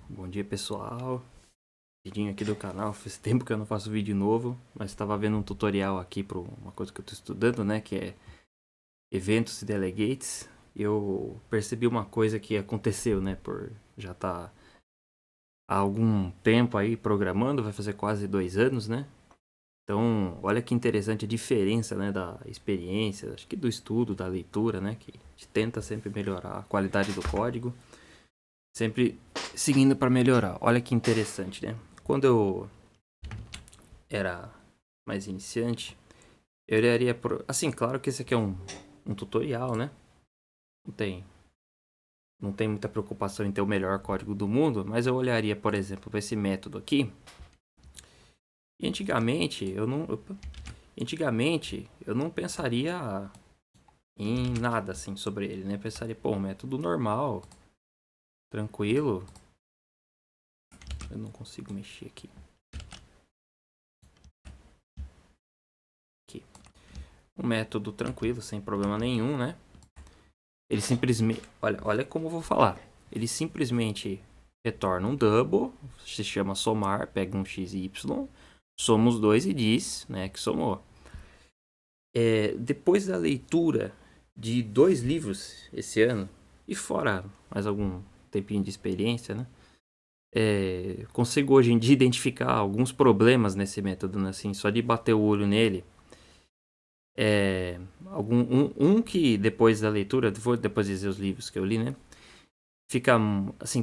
Bom dia, pessoal. Vidinho aqui do canal. Faz tempo que eu não faço vídeo novo, mas estava vendo um tutorial aqui para uma coisa que eu estou estudando, né, que é eventos e delegates. Eu percebi uma coisa que aconteceu, né, por já estar há algum tempo aí programando, vai fazer quase 2 anos, né? Então, olha que interessante a diferença, né, da experiência, acho que do estudo, da leitura, né, que a gente tenta sempre melhorar a qualidade do código. Sempre seguindo para melhorar. Olha que interessante, né? Quando eu era mais iniciante, eu olharia por... Assim, claro que esse aqui é um tutorial, né? Não tem muita preocupação em ter o melhor código do mundo, mas eu olharia, por exemplo, para esse método aqui. E antigamente eu não pensaria em nada assim sobre ele, né? Pensaria, pô, um método normal, tranquilo. Eu não consigo mexer aqui. Um método tranquilo, sem problema nenhum, né? Ele simplesmente... Olha como eu vou falar. Ele simplesmente retorna um double, se chama somar, pega um x e y, soma os dois e diz, né, que somou. Depois da leitura de 2 livros esse ano, e fora mais algum tempinho de experiência, né? Consigo hoje em dia identificar alguns problemas nesse método, né? Assim, só de bater o olho nele. Um que depois da leitura, depois de dizer os livros que eu li, né? Fica assim,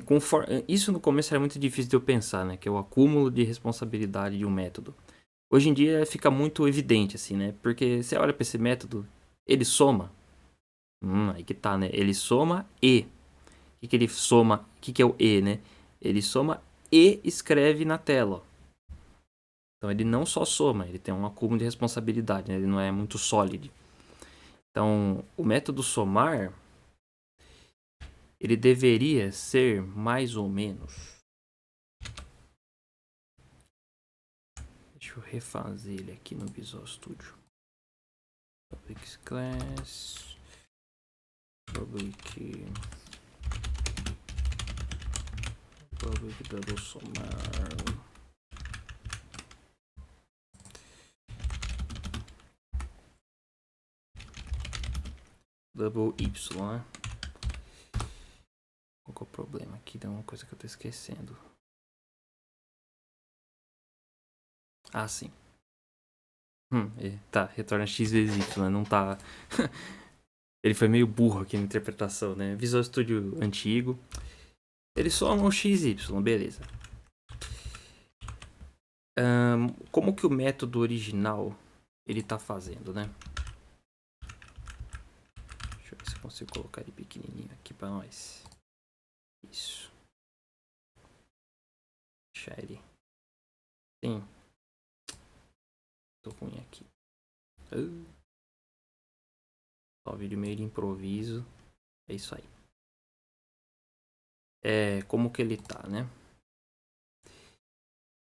isso no começo era muito difícil de eu pensar, né? Que é o acúmulo de responsabilidade de um método. Hoje em dia fica muito evidente, assim, né? Porque você olha para esse método, ele soma. Aí que tá, né? Ele soma e. O que ele soma? O que é o e, né? Ele soma e escreve na tela. Então ele não só soma, ele tem um acúmulo de responsabilidade, né? Ele não é muito sólido. Então, o método somar, ele deveria ser mais ou menos... Deixa eu refazer ele aqui no Visual Studio. Public class. Public double somar. Double y, né? Qual que é o problema aqui? Tem uma coisa que eu tô esquecendo. Ah, sim. Tá, retorna x vezes y, né? Não tá... Ele foi meio burro aqui na interpretação, né? Visual Studio antigo. Ele soma o x e y, beleza. Como que o método original ele tá fazendo, né? Deixa eu ver se eu consigo colocar ele pequenininho aqui pra nós. Isso. Deixar ele. Sim. Tô ruim aqui. Só vídeo meio de improviso. É isso aí. Como que ele tá, né?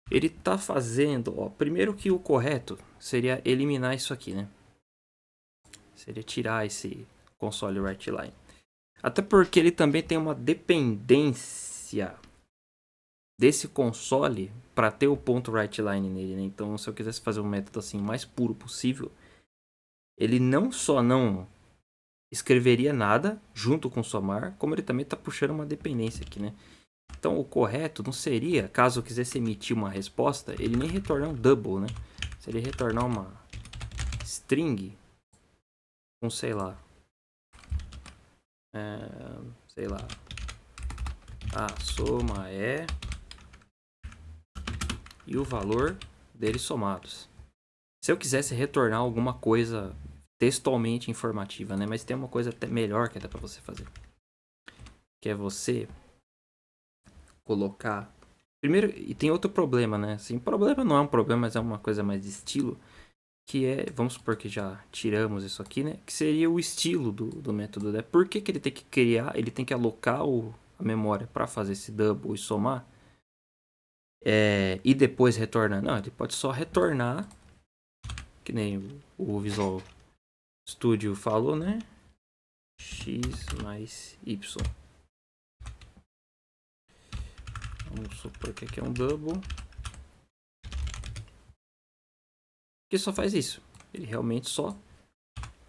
Ele tá fazendo, ó. Primeiro que o correto seria eliminar isso aqui, né? Seria tirar esse console write line. Até porque ele também tem uma dependência desse console para ter o ponto write line nele, né? Então, se eu quisesse fazer um método assim mais puro possível, ele não só não escreveria nada junto com o somar, como ele também está puxando uma dependência aqui, né? Então, o correto não seria, caso eu quisesse emitir uma resposta, ele nem retornar um double, né? Se ele retornar uma string com, sei lá, a soma é e o valor deles somados. Se eu quisesse retornar alguma coisa textualmente informativa, né? Mas tem uma coisa até melhor que dá para você fazer, que é você colocar primeiro. E tem outro problema, né? Assim, problema não é um problema, mas é uma coisa mais de estilo, que é, vamos supor que já tiramos isso aqui, né? Que seria o estilo do método, né? Por que ele tem que criar, ele tem que alocar a memória para fazer esse double e somar, e depois retornar? Não, ele pode só retornar, que nem o Visual Studio falou, né? X mais Y. Vamos supor que aqui é um double. Que só faz isso. Ele realmente só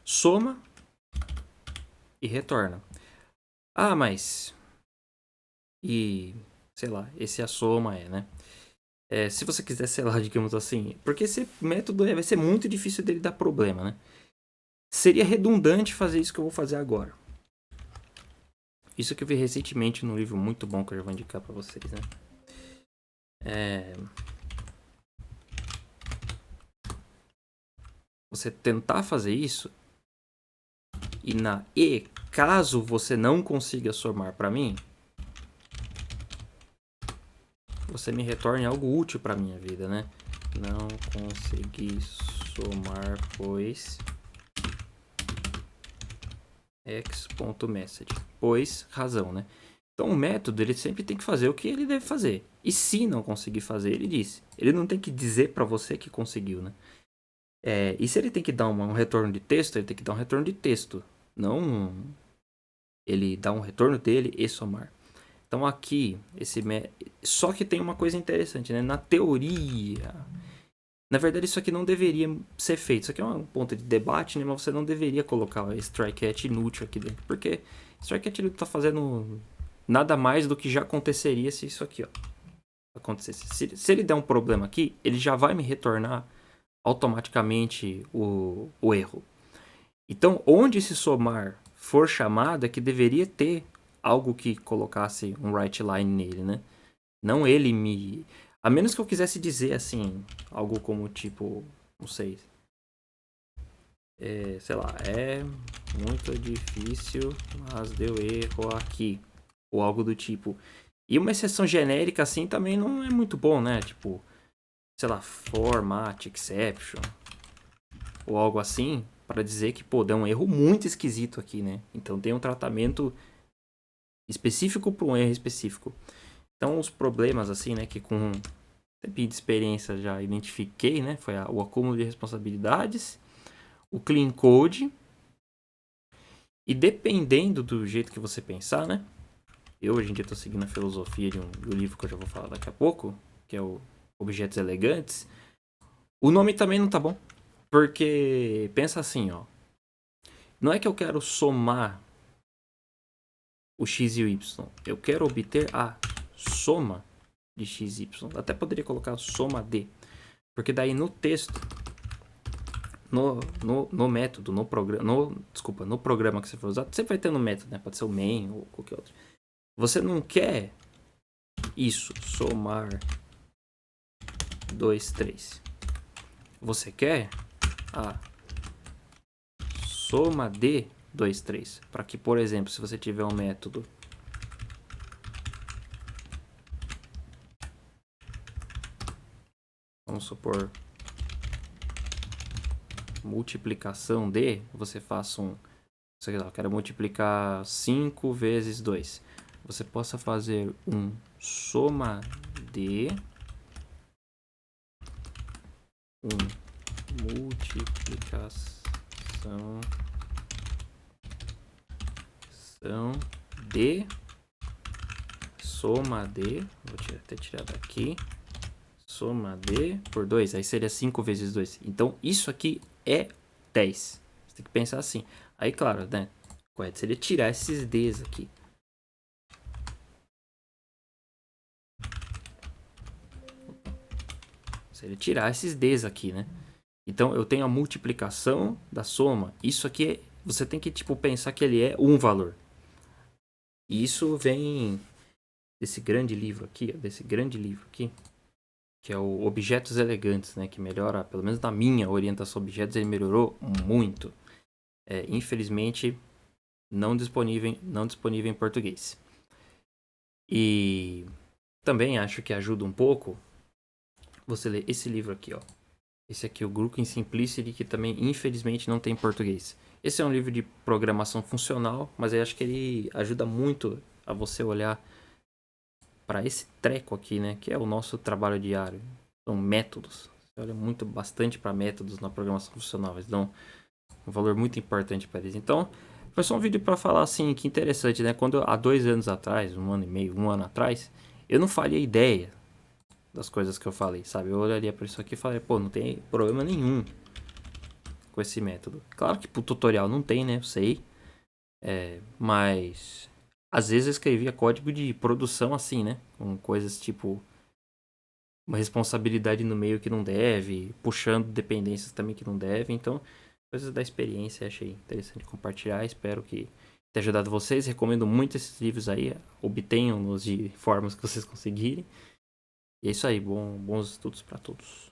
soma e retorna. Ah, mas... E... Sei lá, esse a soma né? Se você quiser, sei lá, digamos assim... Porque esse método vai ser muito difícil dele dar problema, né? Seria redundante fazer isso que eu vou fazer agora. Isso que eu vi recentemente num livro muito bom que eu já vou indicar pra vocês, né? Você tentar fazer isso e caso você não consiga somar para mim, você me retorne algo útil para minha vida, né? Não consegui somar, pois x.message, pois razão, né? Então o método ele sempre tem que fazer o que ele deve fazer. E se não conseguir fazer, ele disse. Ele não tem que dizer para você que conseguiu, né? E se ele tem que dar um retorno de texto, ele tem que dar um retorno de texto. Não ele dá um retorno dele e somar. Então aqui, só que tem uma coisa interessante, né? Na teoria, na verdade isso aqui não deveria ser feito. Isso aqui é um ponto de debate, né? Mas você não deveria colocar o strike catch inútil aqui dentro. Porque strike catch ele tá fazendo nada mais do que já aconteceria se isso aqui, ó, acontecesse. Se ele der um problema aqui, ele já vai me retornar automaticamente o erro. Então, onde esse somar for chamado é que deveria ter algo que colocasse um write line nele, né? Não ele me... A menos que eu quisesse dizer, assim, algo como tipo... Não sei. Sei lá, é muito difícil, mas deu erro aqui. Ou algo do tipo. E uma exceção genérica, assim, também não é muito bom, né? Tipo, sei lá, format exception. Ou algo assim, para dizer que, pô, deu um erro muito esquisito aqui, né? Então tem um tratamento específico para um erro específico. Então os problemas, assim, né, que com tempo de experiência já identifiquei, né? Foi o acúmulo de responsabilidades, o clean code. E dependendo do jeito que você pensar, né? Eu hoje em dia estou seguindo a filosofia do livro que eu já vou falar daqui a pouco, que é o Objetos Elegantes. O nome também não tá bom. Porque pensa assim, ó. Não é que eu quero somar o x e o y. Eu quero obter a soma de x e y. Até poderia colocar soma de. Porque daí no texto, no método, no programa que você for usar, sempre vai ter no método, né? Pode ser o main ou qualquer outro. Você não quer isso, somar 2, 3. Você quer a soma de 2, 3. Para que, por exemplo, se você tiver um método vamos supor multiplicação de, você faça sei lá, eu quero multiplicar 5 vezes 2. Você possa fazer um soma de multiplicação de soma de, vou até tirar daqui, soma de por 2, aí seria 5 vezes 2. Então isso aqui é 10. Você tem que pensar assim. Aí claro, né, correto seria tirar esses D's aqui. Seria tirar esses D's aqui, né? Então eu tenho a multiplicação da soma. Isso aqui você tem que tipo pensar que ele é um valor. E isso vem desse grande livro aqui, que é o Objetos Elegantes, né? Que melhora, pelo menos na minha orientação a objetos, ele melhorou muito. Infelizmente, não disponível em português. E também acho que ajuda um pouco você ler esse livro aqui, ó. Esse aqui, o Group in Simplicity, que também, infelizmente, não tem em português. Esse é um livro de programação funcional, mas eu acho que ele ajuda muito a você olhar para esse treco aqui, né? Que é o nosso trabalho diário. São métodos. Você olha bastante para métodos na programação funcional. Eles dão um valor muito importante para eles. Então, foi só um vídeo para falar assim, que interessante, né? Quando há 2 anos atrás, 1 ano e meio, 1 ano atrás, eu não faria ideia das coisas que eu falei, sabe? Eu olharia pra isso aqui e falaria, pô, não tem problema nenhum com esse método. Claro que pro tutorial não tem, né? Eu sei. Mas às vezes eu escrevia código de produção assim, né? Com coisas tipo uma responsabilidade no meio que não deve, puxando dependências também que não deve. Então, coisas da experiência, achei interessante compartilhar. Espero que tenha ajudado vocês. Recomendo muito esses livros aí. Obtenham-nos de formas que vocês conseguirem. E é isso aí. Bons estudos para todos.